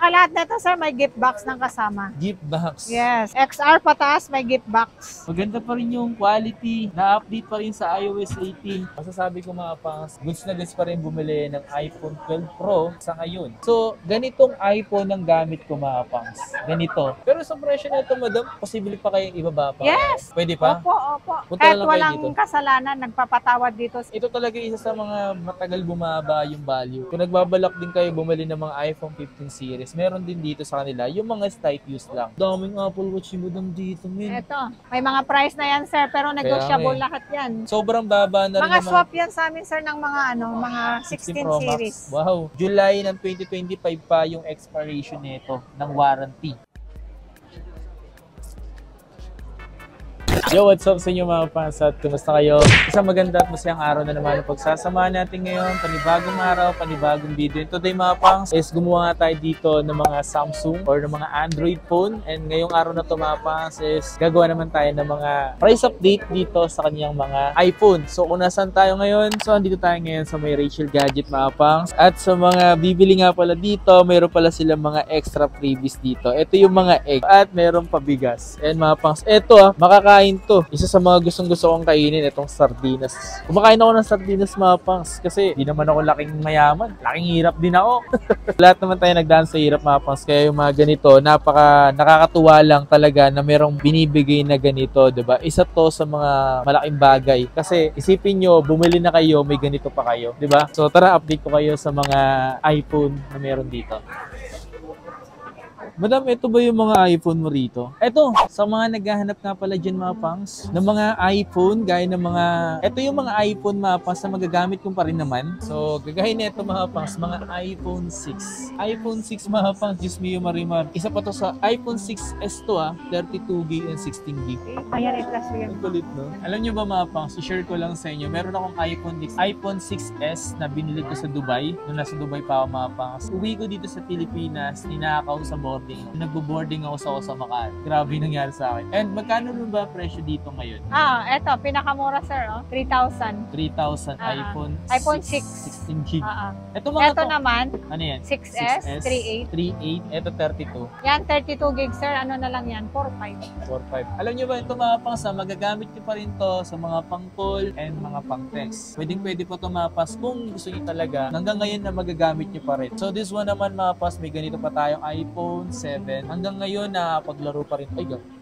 Tsaka lahat nito, sir, may gift box ng kasama. Gift box. Yes. XR pataas, may gift box. Maganda pa rin yung quality. Na-update pa rin sa iOS 18. Masasabi ko mga pangs, goods na goods pa rin bumili ng iPhone 12 Pro sa ngayon. So, ganitong iPhone ang gamit ko mga pangs. Ganito. Pero sa presyo na ito, madam, posible pa kayong ibaba pa? Yes. Pwede pa? Opo, opo. Punta Kahit lang kayo walang dito. kasalanan, nagpapatawad dito. Ito talaga isa sa mga matagal bumaba yung value. Kung nagbabalak din kayo bumili ng mga iPhone 15 series, meron din dito sa kanila yung mga type use lang. Daming Apple Watch yung madam dito, men. Ito, may mga price na yan, sir, pero negotiable lahat yan. Sobrang baba na rin Mga naman. swap yan sa amin, sir, ng mga mga 16 Pro Max. series. Wow. July ng 2025 pa yung expiration nito ng warranty. Yo, what's up sa inyo mga fans at kumusta kayo? Isang maganda at masayang araw na naman ang pagsasamahan natin ngayon. Panibagong araw, panibagong video. And today mga fans is gumawa nga tayo dito ng mga Samsung or ng mga Android phone. And ngayong araw na to mga fans is gagawa naman tayo ng mga price update dito sa kanyang mga iPhone. So kung nasaan tayo ngayon? So andito tayo ngayon sa may Rachel Gadget mga fans. At sa mga bibili nga pala dito, mayroon pala silang mga extra freebies dito. Ito yung mga egg at mayroon pabigas. And mga fans, ito makakain to. Isa sa mga gustong-gusto kong kainin itong sardinas. Kumakain ako ng sardinas mga pangs kasi di naman ako laking mayaman. Laking hirap din ako. Lahat naman tayo nagdaan sa hirap mga pangs. Kaya yung mga ganito, nakakatuwa lang talaga na merong binibigay na ganito, 'di ba? Isa to sa mga malaking bagay. Kasi isipin nyo, bumili na kayo, may ganito pa kayo, 'di ba? So tara, update ko kayo sa mga iPhone na meron dito. Madam, ito ba yung mga iPhone mo rito? Ito, sa mga naghahanap nga pala dyan mga pangs, ng mga iPhone, gaya ng mga, ito yung mga iPhone mga pangs na magagamit ko pa rin naman. So, gagawin na ito mga pangs, mga iPhone 6. iPhone 6 mga pangs, Diyos mio marimar. Isa pa to sa iPhone 6s to 32GB and 16GB. Ayan, i-plus yan. Ang kulit, no? Alam nyo ba mga pangs, i-share ko lang sa inyo, meron akong iPhone 6s na binili ko sa Dubai. Nung nasa Dubai pa ako mga pangs. Uwi ko dito sa Pilipinas, ninakaw sa boarding. Nagbo-boarding ako sa Osamacan. Grabe nangyari sa akin. And magkano nun ba presyo dito ngayon? Eto, pinakamura, sir, 3,000. 3,000 iPhone 6. 16GB. Ito Ito naman, ano yan? 6S, 3.8. 3.8. Ito 32. Yan, 32 gig, sir. Ano na lang yan? 4.5. 4.5. Alam nyo ba ito mga pangs, magagamit nyo pa rin to sa mga pang-call and mga pang-text. Pwede po ito mga pangs kung gusto nyo talaga. Hanggang ngayon na magagamit nyo pa rin. So this one naman mga pangs, may ganito pa tayong iPhone 7. Hanggang ngayon nakapaglaro pa rin.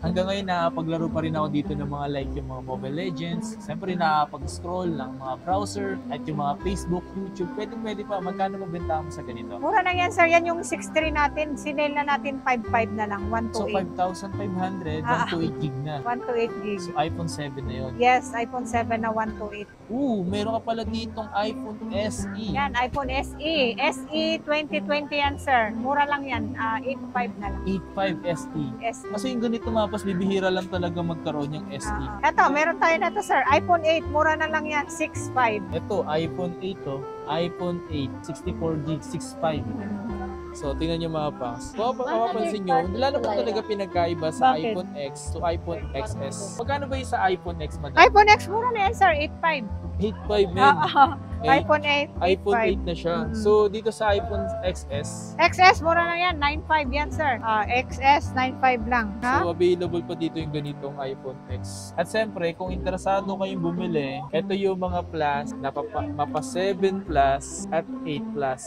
Hanggang ngayon nakapaglaro pa rin ako dito ng mga like yung mga Mobile Legends. Siyempre nakapag-scroll ng mga browser at yung mga Facebook, YouTube. Pwede pa. Magkano mabenta mo sa ganito? Mura na yan, sir. Yan yung 6.3 natin. Sinel na natin 5.5 na lang. 1 to So 8. 5,500, 1 to 8 gig na. 1 to 8 gig. So iPhone 7 na yun. Yes, iPhone 7 na 1 to 8. Meron ka pala ditong iPhone SE. Yan, iPhone SE. SE 2020 yan, sir. Mura lang yan. 8.5 na lang. 8.5 SE. SE. Kasi yung ganito mapas, bibihira lang talaga magkaroon yung SE. Ito, meron tayo na to, sir. iPhone 8. Mura na lang yan. 6.5. Ito, iPhone 8 to. iPhone 8, 64 gig, 6.5. So, tingnan nyo mga pangs. Kung mapapansin nyo, wala naman talaga pinagkaiba sa Bakit? iPhone X to iPhone XS. Magkano ba yung sa iPhone X, madam? iPhone X, mura na yan, sir. 8.5. 8.5, men. iPhone 8. iPhone 8.5. 8 na siya. So, dito sa iPhone XS, XS, mura na yan. 9.5 yan, sir. XS, 9.5 lang. Ha? so available pa dito yung ganitong iPhone X. At siyempre, kung interesado kayong bumili, ito yung mga plus na mapa 7 Plus at 8 Plus.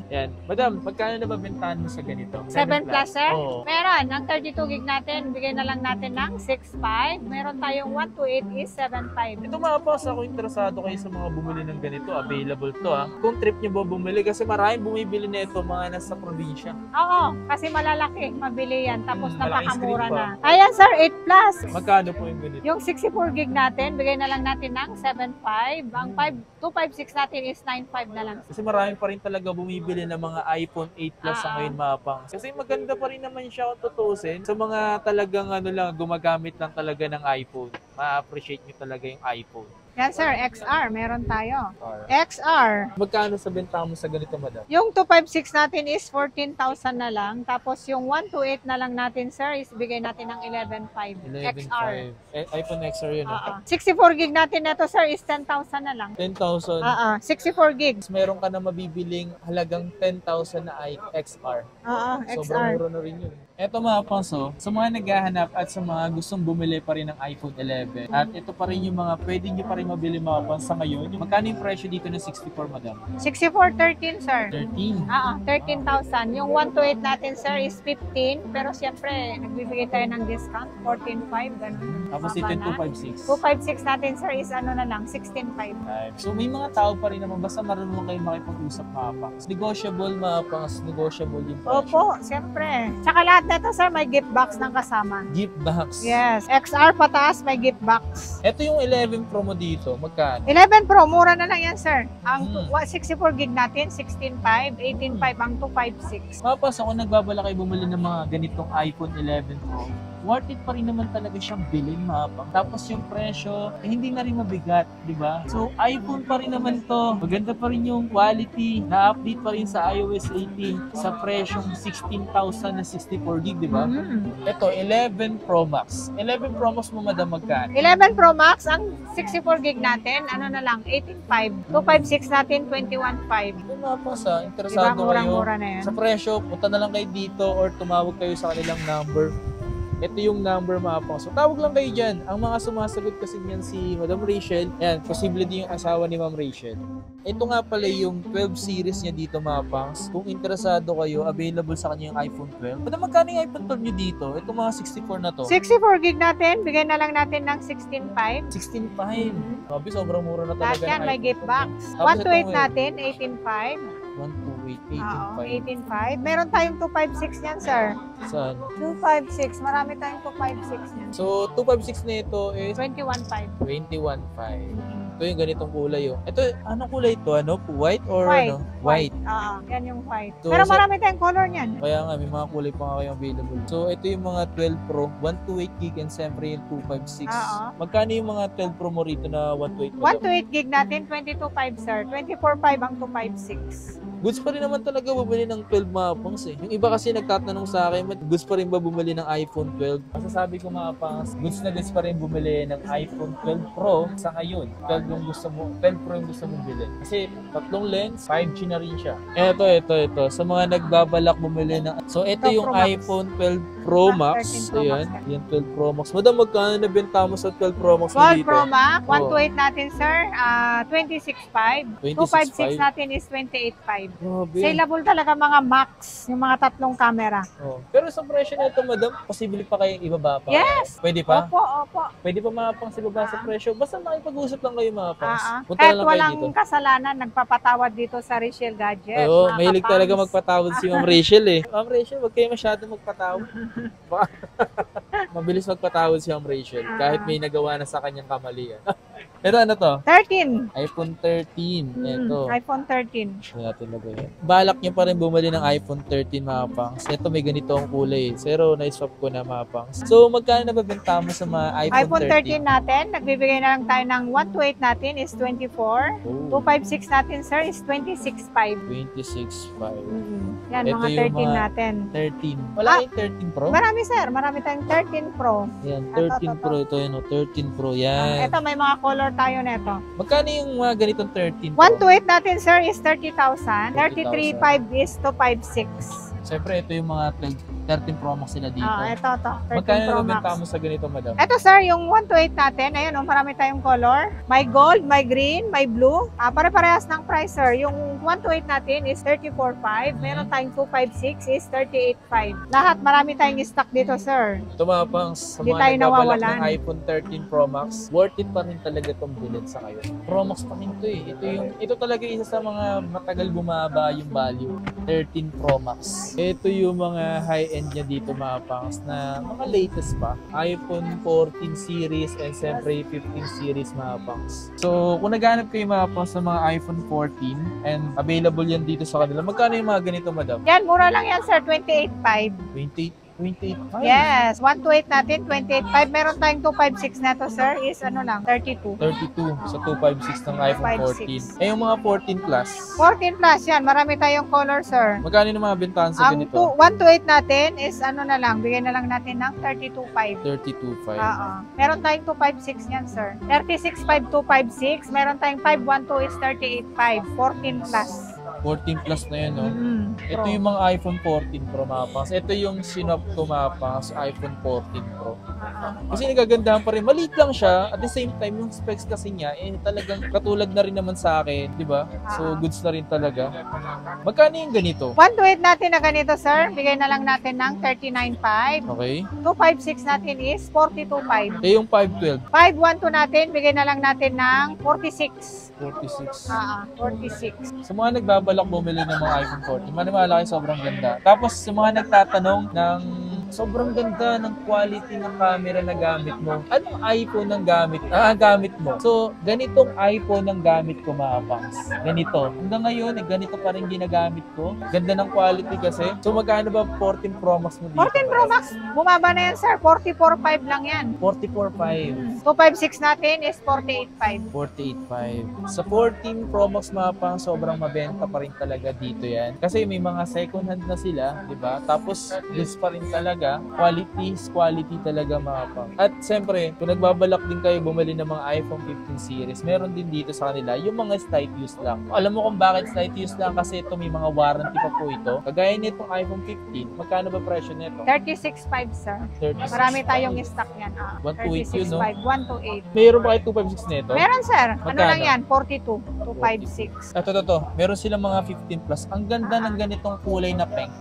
Yan. Madam, magkano na babentahan mo sa ganito? 7 plus, sir? Oo. Meron. Ang 32 gig natin, bigay na lang natin ng 6.5. Meron tayong 1 to 8 is 7.5. Ito mga boss, ako interesado kayo sa mga bumili ng ganito. Available to Kung trip nyo ba bumili, kasi maraming bumibili nito mga nasa probinsya. Oo, kasi malalaki. Mabili yan. Tapos malaking napakamura screen na. pa. Ayan, sir. 8 plus. Magkano po yung ganito? Yung 64 gig natin, bigay na lang natin ng 7.5. Ang 256 natin is 9.5 na lang. Kasi marami pa rin talaga bumibili ng mga iPhone 8 Plus sa ngayon mga pangs. Kasi maganda pa rin naman siya kung tutusin sa mga talagang gumagamit lang talaga ng iPhone. ma-appreciate nyo talaga yung iPhone. Yan sir, XR, meron tayo. Alright. XR. Magkano sa benta mo sa ganito, madam? Yung 256 natin is 14,000 na lang. Tapos yung 128 na lang natin, sir, is bigay natin ng 11,500. XR. 11.5. iPhone XR yun. 64 gig natin na to, sir, is 10,000 na lang. 10,000. 64 gigs. Meron ka na mabibiling halagang 10,000 na XR. Sobrang XR. mura na rin yun. Eto mga panso, sa mga naghahanap at sa mga gustong bumili pa rin ng iPhone 11, at ito pa rin yung mga pwede nyo pa rin mabili mga pansa ngayon. Magkano yung presyo dito ng 64, madam? 6413, sir. 13. 13,000. Yung 128 natin, sir, is 15. Pero siyempre, nagbibigay tayo ng discount. 14,500, ganun. Tapos ito yung 256. 256 natin, sir, is ano na lang, 16,500. So may mga tao pa rin naman, basta marunong kayo makipag-usap mga pangs. Negotiable mga pangs, negotiable yung presyo. Opo, siyempre. Tsaka lahat na ito, sir, may gift box ng kasama. Gift box. Yes. XR pataas, may gift box. Ito yung 11 Pro mo dito, magkano? 11 Pro, mura na lang yan, sir. Ang Hmm. 64 gig natin, 16,500, 18,500, ang 256. Mapas ako nagbabala kayo bumili ng mga ganitong iPhone 11 Pro. Worth it pa rin naman talaga siyang bilhin mapang. Tapos yung presyo, hindi na rin mabigat, di ba? So iPhone pa rin naman to. Maganda pa rin yung quality. Na-update pa rin sa iOS 18 sa presyong 16,000 na 64 gig, di ba? Ito, 11 Pro Max. 11 Pro Max mo, madam, magkano? 11 Pro Max, ang 64 gig natin, ano na lang, 18,500. 256 natin, 21,500. Kung mapasa, Diba, interesado kayo murang-mura na yan. sa presyo, punta na lang kayo dito or tumawag kayo sa kanilang number. Ito yung number mga pang. So tawag lang kayo dyan. Ang mga sumasagot kasi niyan si Madam Rachel. Yan, posible din yung asawa ni Ma'am Rachel. Ito nga pala yung 12 series niya dito mga pangs. Kung interesado kayo, available sa kanya yung iPhone 12. Madam, magkano yung iPhone 12 nyo dito? Ito mga 64 na to. 64 gig natin, bigay na lang natin ng 16,500. 16.5. Sabi, sobrang mura na Lahat talaga yan, ng may iPhone gift 12. box. Tapos 128 ito, natin, 18,500. 128, Oo, 18.5. 18,500. Meron tayong 256 yan, sir. Saan? 256. Marami tayong 256 yan. So, 256 na ito is 21,500. 21.5. Ito yung ganitong kulay oh. Ito, anong kulay ito? Ano? White or White. ano? White. Oo, yan yung white. So, Pero marami tayong color niyan. Kaya nga, may mga kulay pa nga kayong available. So, ito yung mga 12 Pro, 128 gig and siyempre yung 256. Oo. Magkano yung mga 12 Pro mo rito na 128? 128 gig natin, 22,500, sir. 24,500 ang 256. Goods pa rin naman talaga bumili ng 12 mga pangs eh. Yung iba kasi nagtatanong sa akin, goods pa rin ba bumili ng iPhone 12? Masasabi ko mga pangs, goods na goods pa rin bumili ng iPhone 12 Pro sa ngayon. 12 yung gusto mo, 12 Pro yung gusto mong bilhin. Kasi tatlong lens, 5G na rin siya. Ito. Sa mga nagbabalak bumili ng... So ito yung Pro Max. iPhone 12 Pro Max. 13 Pro Ayan, Max. yung 12 Pro Max. Madam, magkano nabenta mo sa 12 Pro Max mo 12 dito? Pro Max, Oo. 128 natin, sir, 26,500. 256 natin is 28,500. Grabe. Saleable talaga mga Max, yung mga tatlong camera. Oh. Pero sa presyo na ito, madam, posible pa kayong ibaba pa? Yes. Pwede pa? Opo. Pwede pa mga pangs ibaba sa presyo. Basta makipag-usap lang kayo mga pangs. Punta Kahit na lang kayo walang dito. kasalanan, nagpapatawad dito sa Rachel Gadget. Oo, mga mahilig kapangs. talaga magpatawad si Ma'am Rachel eh. Ma'am Rachel, wag kayo masyado magpatawad. Baka mabilis magpatawad si Ma'am Rachel kahit may nagawa na sa kanyang kamalian. Ito ano to? 13. iPhone 13. Ito. iPhone 13. Ito natin lagay. Balak niyo pa rin bumili ng iPhone 13 mga pangs. Ito may ganito ang kulay. Pero na-swap ko na mga pangs. So magkano nababenta mo sa mga iPhone 13 natin, nagbibigay na lang tayo ng 128 natin is 24. Oh, 256 natin, sir, is 26,500. 26.5. Yan, Ito mga yung 13 mga- natin. 13. Wala kayong 13 Pro? Marami, sir. Marami tayong 13 Pro. Yan, 13 Pro. Ito yun, 13 Pro. Yan. Ito, may mga color tayo neto. Magkano yung mga ganitong 13 Pro? 128 natin, sir, is 30,000. 33,500 is 256. Siyempre, ito yung mga 13 Pro Max sila dito. Ito. 13 Magkano Pro nabenta Max. mo sa ganito, madam? Ito, sir, yung 128 natin, ayun, marami tayong color. May gold, may green, may blue. Pare-parehas ng price, sir. Yung 128 natin is 34,500. Meron tayong 256 is 38,500. Lahat, marami tayong stock dito, sir. Ito mga pangs, sa Di mga tayo nagbabalak nawawalan. ng iPhone 13 Pro Max, worth it pa rin talaga itong bilhin sa kayo. Pro Max pa rin ito eh. Ito talaga isa sa mga matagal bumaba yung value. 13 Pro Max. Ito yung mga high-end niya dito mga pangs na mga latest pa. iPhone 14 series and siyempre 15 series mga pangs. So kung naghanap kayo mga pangs sa mga iPhone 14 and available yan dito sa kanila, magkano yung mga ganito madam? Yan, mura lang yan, sir. 28,500. 28 28.5. Yes, 128 natin, 28.5. Meron tayong 256 na to, sir, is ano lang, 32. 32 sa 256 ng iPhone 14. 256. Eh, yung mga 14 Plus. 14 plus yan, marami tayong color, sir. Magkano yung mga bentahan sa Ang ganito? 128 natin is ano na lang, bigay na lang natin ng 32.5. 32.5. Oo. Meron tayong 256 yan, sir. 36.5, 256. Meron tayong 512 is 38.5. 14 plus. 14 Plus na yun, no? Ito Pro. yung mga iPhone 14 Pro, mga pangs. Ito yung sinop ko, mga pangs, iPhone 14 Pro. Kasi nagagandahan pa rin. Maliit lang siya. At the same time, yung specs kasi niya, eh, talagang katulad na rin naman sa akin. Di ba? So, goods na rin talaga. Magkano yung ganito? 128 natin na ganito, sir. Bigay na lang natin ng 39.5. Okay. 256 natin is 42.5. Eh, yung 512, 512 natin, bigay na lang natin ng 46. 46. 46. Sa mga nagbabalak bumili ng mga iPhone 14, maniwala kayo, sobrang ganda. Tapos sa mga nagtatanong ng sobrang ganda ng quality ng camera na gamit mo. Anong iPhone ang gamit mo? So, ganitong iPhone ang gamit ko, mga pangs. Ganito. Hanggang ngayon, ganito pa rin ginagamit ko. Ganda ng quality kasi. So, magkano ba 14 Pro Max mo dito? 14 Pro Max, bumaba na yan, sir. 44.5 lang yan. 44.5. 256 natin is 48.5. 48.5. Sa 14 Pro Max, mga pang, sobrang mabenta pa rin talaga dito yan. Kasi may mga second hand na sila, di ba? Tapos, this pa rin talaga. Quality is quality talaga, mga pang. At siyempre, kung nagbabalak din kayo bumili ng mga iPhone 15 series, meron din dito sa kanila yung mga slight use lang. Alam mo kung bakit slight use lang? Kasi ito may mga warranty pa po ito. Kagaya nitong iPhone 15, magkano ba presyo nito? 36.5, sir. 36. Marami tayong stock yan. 128 yun, no? 128. Mayroon ba kayo 256 nito? Meron, sir. Ano Magkano? lang yan? 42. 256. Ito. Meron silang mga 15 plus. Ang ganda ng ganitong kulay na pink.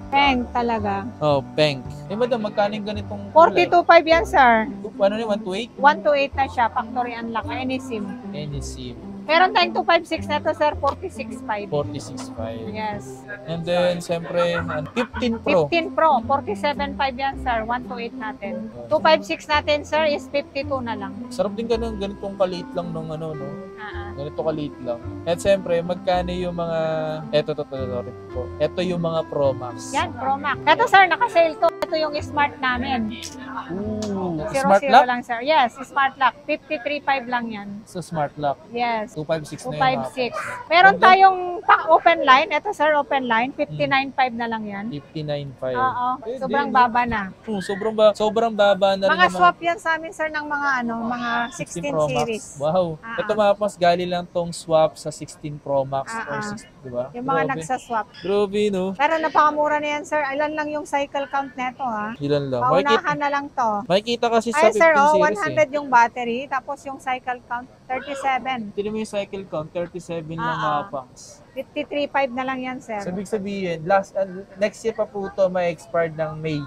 Peng talaga. Oh, pink. Eh, madam, magkano yung ganitong kulay? 42.5 yan, sir. Ano ni 128? 128 na siya. Factory unlock. Any SIM. Any SIM. Meron tayong 256 na to, sir. 46.5. 46.5. Yes. And then, siyempre, 15 Pro. 15 Pro. 47.5 yan, sir. 128 natin. 256 natin, sir, is 52 na lang. Sarap din ganitong kaliit lang nung ano, no? Ganito kaliit lang. At siyempre, magkano yung mga... Ito po. Ito yung mga Pro Max. Yan, Pro Max. Ito, sir, naka-sale to. Ito yung smart namin. Ooh, 0-0 smart lock? lang, sir. Yes, smart lock. 53.5 lang yan. Sa smart lock. Yes. 256 na yung 256. Meron tayong open line. Ito, sir, open line. 59.5 na lang yan. 59.5. Oo. Eh, Sobrang di, baba na. Sobrang baba na rin Mga naman. swap yan sa amin, sir, ng mga 16 Pro Max. series. Wow. Ito, mga pas, galing lang tong swap sa 16 Pro Max or 16, di ba? Yung mga Grabe. nagsaswap. Grabe, no? Pero napakamura na yan, sir. Ilan lang yung cycle count neto, ha? Ilan lang. Paunahan na lang to. Makikita kasi sa Ay, 15 sir, series 100 yung battery. Tapos yung cycle count, 37. Tignan mo yung cycle count, 37 lang, mga pangs. 53.5 na lang yan, sir. So, ibig sabihin, next year pa po ito may expired ng May.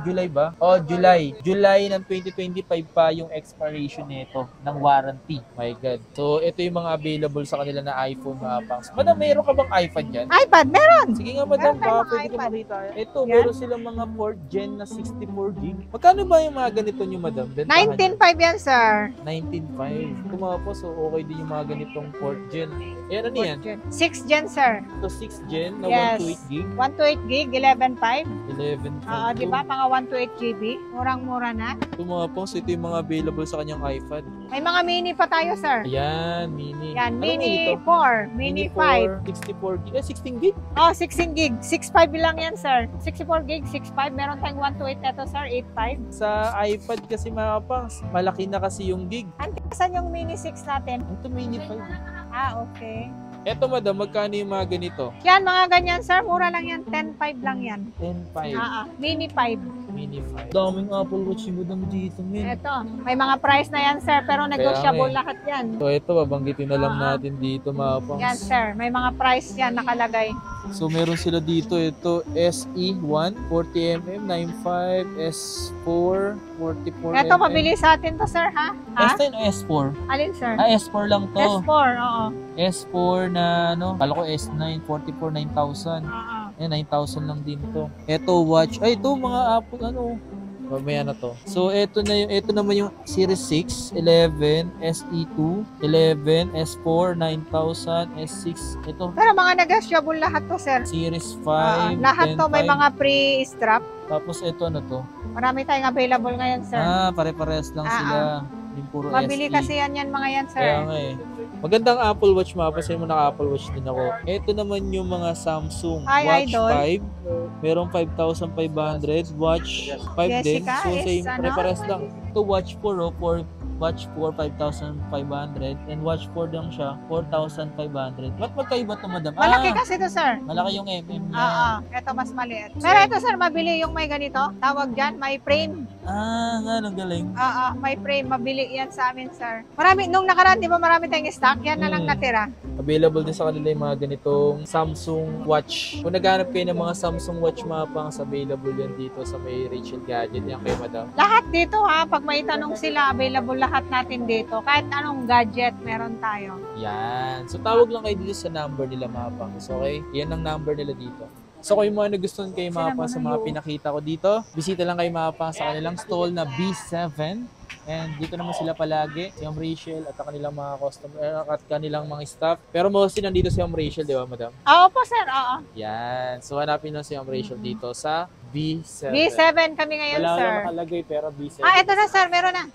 July ba? July. July ng 2025 pa yung expiration nito ng warranty. My God. So, ito yung mga available sa kanila na iPhone, mga pangs. Madam, meron ka bang iPhone dyan? iPad, meron! Sige nga, madam, Meron tayong baka mga pwede ko iPad. makita. Ito, Yan. meron silang mga 4th gen na 64GB. Magkano ba yung mga ganito nyo, madam? Bentahan nyo? 19.5 yan, sir. 19.5. Kumapo, so okay din yung mga ganitong 4th gen. Ayan, ano yan? 6 gen, sir. Ito 6th gen na Yes. 128GB. 128 gig, 11.5. 11.5. Oo, di ba? Mga 128 GB. Murang-mura na. Ito mga pong, ito yung mga available sa kanyang iPad. May mga mini pa tayo, sir. Ayan, mini. Yan, Ano mini ito? 4, mini 5. 64GB. 16 gig. Oh, 16 gig. 6.5 lang yan, sir. 64 gig, 6.5. Meron tayong 128 neto, sir. 8.5. Sa iPad kasi mga pang, malaki na kasi yung gig. Saan yung mini 6 natin? Ito mini 5. Okay. Eto madam, magkano yung mga ganito? Yan, mga ganyan, sir. Mura lang yan. 10.5 lang yan. 10.5. Mini 5. Mini 5. Daming Apple Watch yung madam dito, men. Ito. May mga price na yan, sir. Pero negotiable nga eh. lahat yan. So ito, babanggitin na lang natin dito mga pangs. Yan, sir. May mga price yan nakalagay. So meron sila dito, ito SE1, 40mm, 95, S4, 44mm. Ito, mabili sa atin to, sir, ha? S10 o S4? Alin, sir? S4 lang to. S4, oo. S4 na ano, kala ko S9, 44, 9,000. Oo. Eh, 9,000 lang din to. Ito, watch. Ay, ito, mga Apple, ano, Mamaya na to. So, ito naman yung Series 6, 11, SE2, 11, S4, 9000, S6. Ito, Pero mga negotiable lahat to, sir. Series 5, Lahat to may 10.5. mga pre-strap. Tapos ito ano to? Marami tayong available ngayon, sir. Pare-parehas lang sila. Yung puro Mabili SE. kasi yan mga yan, sir. Kaya nga eh. Magandang Apple Watch, mapapansin mo naka-Apple Watch din ako. Ito naman yung mga Samsung Hi, Watch Idol. 5. Merong 5,500. Watch 5 din. Jessica So is same, ano? pare-parehas lang. Ito Watch 4 Watch 4, 5,500. And Watch 4 lang siya, 4,500. Ba't magkaiba ito, madam? Malaki kasi to, sir. Malaki yung MM niya. Ito mas maliit. Pero ito, sir, mabili yung may ganito. Tawag dyan, may frame. Nga, ang galing. May frame. Mabili yan sa amin, sir. Marami, nung nakaraan, di ba marami tayong stock? Yan na lang natira. Available din sa kanila yung mga ganitong Samsung Watch. Kung naghanap kayo ng mga Samsung Watch mapangs, available yan dito sa may Rachel Gadget. Yan kay madam. Lahat dito, ha. Pag may tanong sila, available lahat natin dito. Kahit anong gadget, meron tayo. Yan. So, tawag lang kayo dito sa number nila, mapangs. Okay? Yan ang number nila dito. So, kung yung mga nagustuhan kayo, mapangs, sa mga pinakita ko dito, bisita lang kayo, mapangs, sa kanilang stall na B7. And dito naman sila palagi, si Ma'am Rachel at ang kanilang mga customer at kanilang mga staff. Pero mostly nandito si Ma'am Rachel, di ba, madam? Oo po, sir. Oo. Yan. So, hanapin na si Ma'am Rachel dito sa B7. B7 kami ngayon, Wala sir. lang nakalagay pero B7. Ito na, sir. Meron na.